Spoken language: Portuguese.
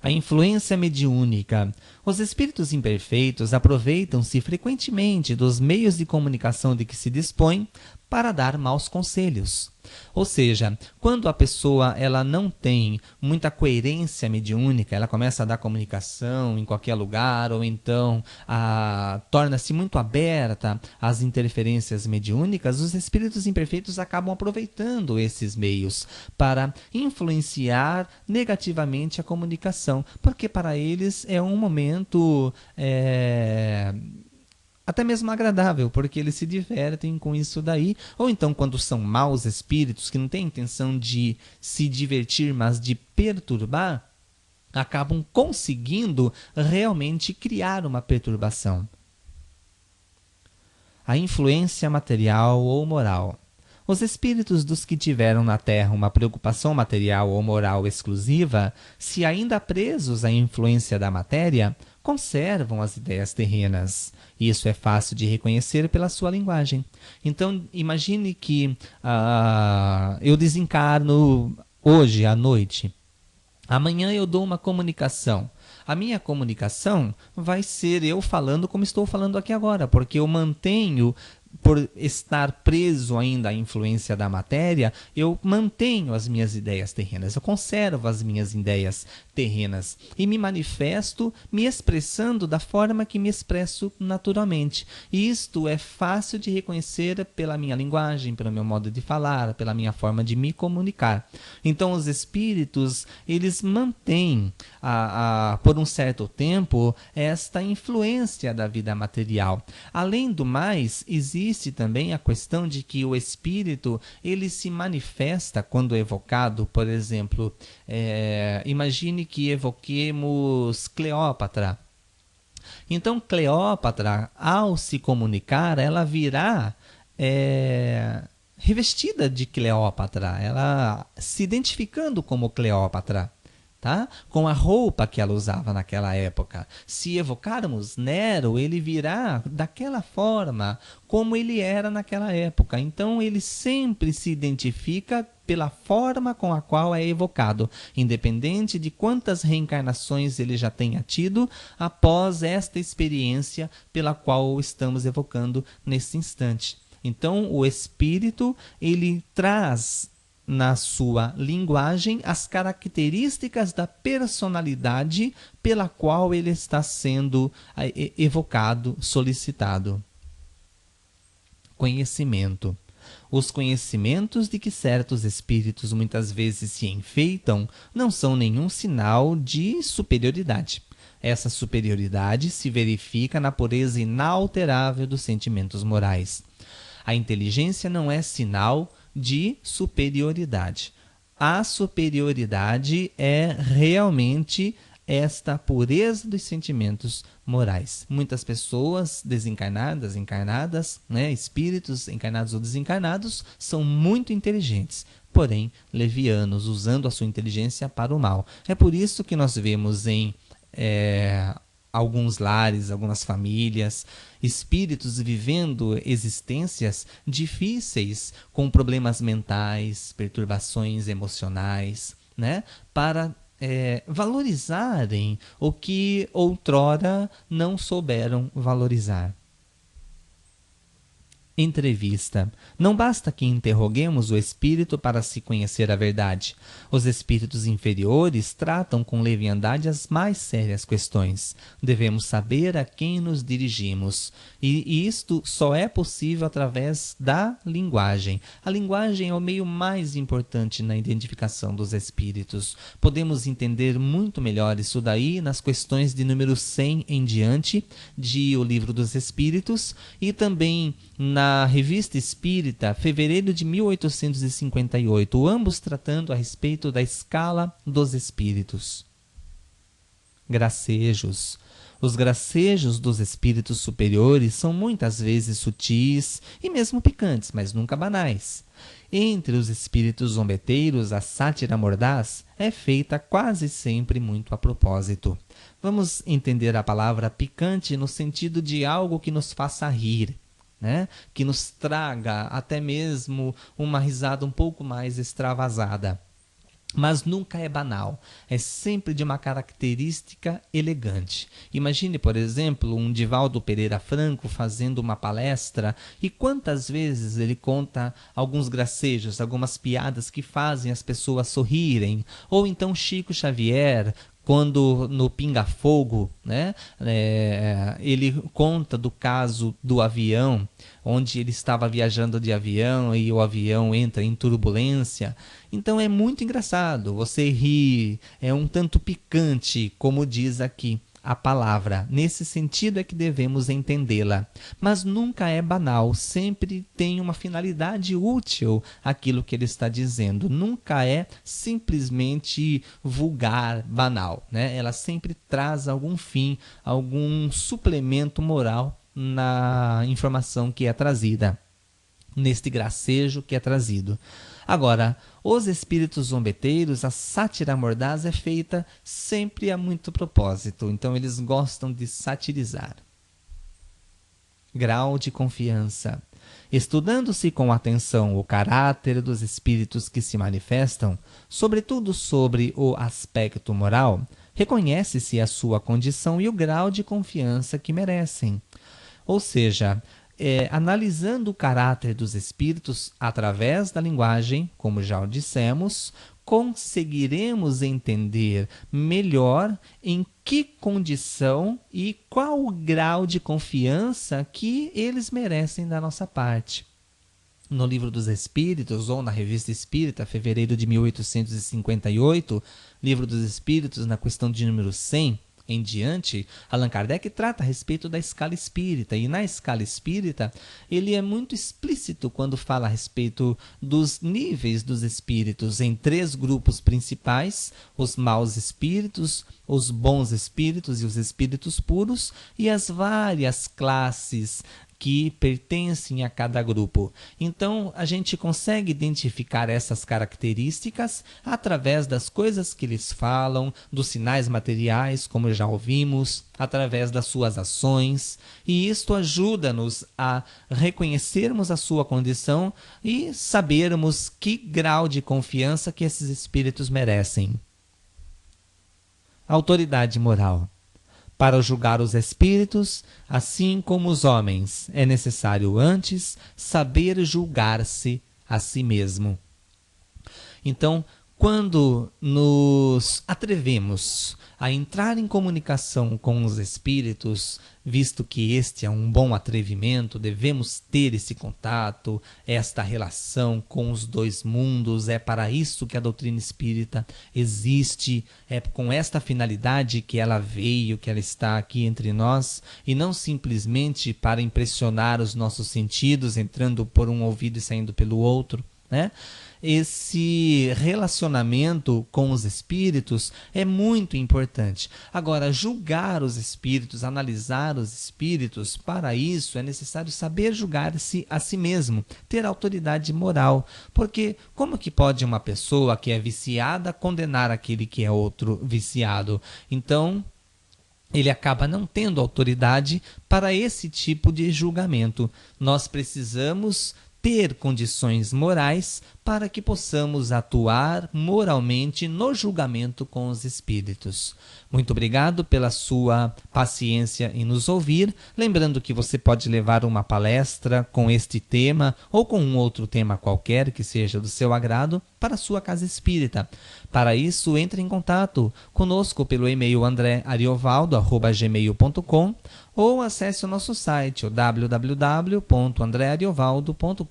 A influência mediúnica. Os espíritos imperfeitos aproveitam-se frequentemente dos meios de comunicação de que se dispõem para dar maus conselhos. Ou seja, quando a pessoa ela não tem muita coerência mediúnica, ela começa a dar comunicação em qualquer lugar, ou então torna-se muito aberta às interferências mediúnicas, os espíritos imperfeitos acabam aproveitando esses meios para influenciar negativamente a comunicação, porque para eles é um momento até mesmo agradável, porque eles se divertem com isso daí. Ou então, quando são maus espíritos, que não têm intenção de se divertir, mas de perturbar, acabam conseguindo realmente criar uma perturbação. A influência material ou moral. Os espíritos dos que tiveram na Terra uma preocupação material ou moral exclusiva, se ainda presos à influência da matéria, conservam as ideias terrenas. Isso é fácil de reconhecer pela sua linguagem. Então, imagine que eu desencarno hoje à noite. Amanhã eu dou uma comunicação. A minha comunicação vai ser eu falando como estou falando aqui agora, porque eu mantenho, por estar preso ainda à influência da matéria, eu mantenho as minhas ideias terrenas, eu conservo as minhas ideias terrenas e me manifesto me expressando da forma que me expresso naturalmente. E isto é fácil de reconhecer pela minha linguagem, pelo meu modo de falar, pela minha forma de me comunicar. Então os espíritos, eles mantêm por um certo tempo esta influência da vida material. Além do mais, existe também a questão de que o espírito ele se manifesta quando evocado. Por exemplo, imagine que evoquemos Cleópatra. Então Cleópatra, ao se comunicar, ela virá revestida de Cleópatra, ela se identificando como Cleópatra. Tá? Com a roupa que ela usava naquela época. Se evocarmos Nero, ele virá daquela forma como ele era naquela época. Então ele sempre se identifica pela forma com a qual é evocado, independente de quantas reencarnações ele já tenha tido após esta experiência pela qual estamos evocando nesse instante. Então o espírito ele traz na sua linguagem as características da personalidade pela qual ele está sendo evocado, solicitado. Conhecimento. Os conhecimentos de que certos espíritos muitas vezes se enfeitam não são nenhum sinal de superioridade. Essa superioridade se verifica na pureza inalterável dos sentimentos morais. A inteligência não é sinal de superioridade. A superioridade é realmente esta pureza dos sentimentos morais. Muitas pessoas desencarnadas, encarnadas, espíritos encarnados ou desencarnados, são muito inteligentes, porém levianos, usando a sua inteligência para o mal. É por isso que nós vemos em alguns lares, algumas famílias, espíritos vivendo existências difíceis, com problemas mentais, perturbações emocionais, para valorizarem o que outrora não souberam valorizar. Entrevista. Não basta que interroguemos o espírito para se conhecer a verdade. Os espíritos inferiores tratam com leviandade as mais sérias questões. Devemos saber a quem nos dirigimos. E isto só é possível através da linguagem. A linguagem é o meio mais importante na identificação dos espíritos. Podemos entender muito melhor isso daí nas questões de número 100 em diante de O Livro dos Espíritos e também na Revista Espírita, fevereiro de 1858, ambos tratando a respeito da escala dos espíritos. Gracejos. Os gracejos dos espíritos superiores são muitas vezes sutis e mesmo picantes, mas nunca banais. Entre os espíritos zombeteiros, a sátira mordaz é feita quase sempre muito a propósito. Vamos entender a palavra picante no sentido de algo que nos faça rir, que nos traga até mesmo uma risada um pouco mais extravasada. mas nunca é banal, é sempre de uma característica elegante. Imagine, por exemplo, um Divaldo Pereira Franco fazendo uma palestra e quantas vezes ele conta alguns gracejos, algumas piadas que fazem as pessoas sorrirem. Ou então Chico Xavier, quando no Pinga Fogo, né, ele conta do caso do avião, onde ele estava viajando de avião e o avião entra em turbulência. Então é muito engraçado, você ri, é um tanto picante, como diz aqui a palavra. Nesse sentido é que devemos entendê-la. Mas nunca é banal, sempre tem uma finalidade útil aquilo que ele está dizendo. Nunca é simplesmente vulgar, banal, né? Ela sempre traz algum fim, algum suplemento moral na informação que é trazida, neste gracejo que é trazido. Agora, os espíritos zombeteiros, a sátira mordaz é feita sempre a muito propósito, então eles gostam de satirizar. Grau de confiança. Estudando-se com atenção o caráter dos espíritos que se manifestam, sobretudo sobre o aspecto moral, reconhece-se a sua condição e o grau de confiança que merecem. Ou seja, analisando o caráter dos espíritos através da linguagem, como já o dissemos, conseguiremos entender melhor em que condição e qual o grau de confiança que eles merecem da nossa parte. No Livro dos Espíritos, ou na Revista Espírita, fevereiro de 1858, Livro dos Espíritos, na questão de número 100, em diante, Allan Kardec trata a respeito da escala espírita, e na escala espírita ele é muito explícito quando fala a respeito dos níveis dos espíritos em 3 grupos principais: os maus espíritos, os bons espíritos e os espíritos puros, e as várias classes que pertencem a cada grupo. Então, a gente consegue identificar essas características através das coisas que eles falam, dos sinais materiais, como já ouvimos, através das suas ações, e isto ajuda-nos a reconhecermos a sua condição e sabermos que grau de confiança que esses espíritos merecem. Autoridade moral. Para julgar os espíritos, assim como os homens, é necessário antes saber julgar-se a si mesmo. Então, quando nos atrevemos a entrar em comunicação com os espíritos, visto que este é um bom atrevimento, devemos ter esse contato, esta relação com os 2 mundos, é para isso que a doutrina espírita existe, é com esta finalidade que ela veio, que ela está aqui entre nós, e não simplesmente para impressionar os nossos sentidos, entrando por um ouvido e saindo pelo outro, né? Esse relacionamento com os espíritos é muito importante. Agora, julgar os espíritos, analisar os espíritos, para isso é necessário saber julgar-se a si mesmo, ter autoridade moral. Porque como que pode uma pessoa que é viciada condenar aquele que é outro viciado? Então, ele acaba não tendo autoridade para esse tipo de julgamento. Nós precisamos ter condições morais para que possamos atuar moralmente no julgamento com os espíritos. Muito obrigado pela sua paciência em nos ouvir. Lembrando que você pode levar uma palestra com este tema ou com um outro tema qualquer que seja do seu agrado para a sua casa espírita. Para isso, entre em contato conosco pelo e-mail andreariovaldo@gmail.com ou acesse o nosso site, o www.andreariovaldo.com.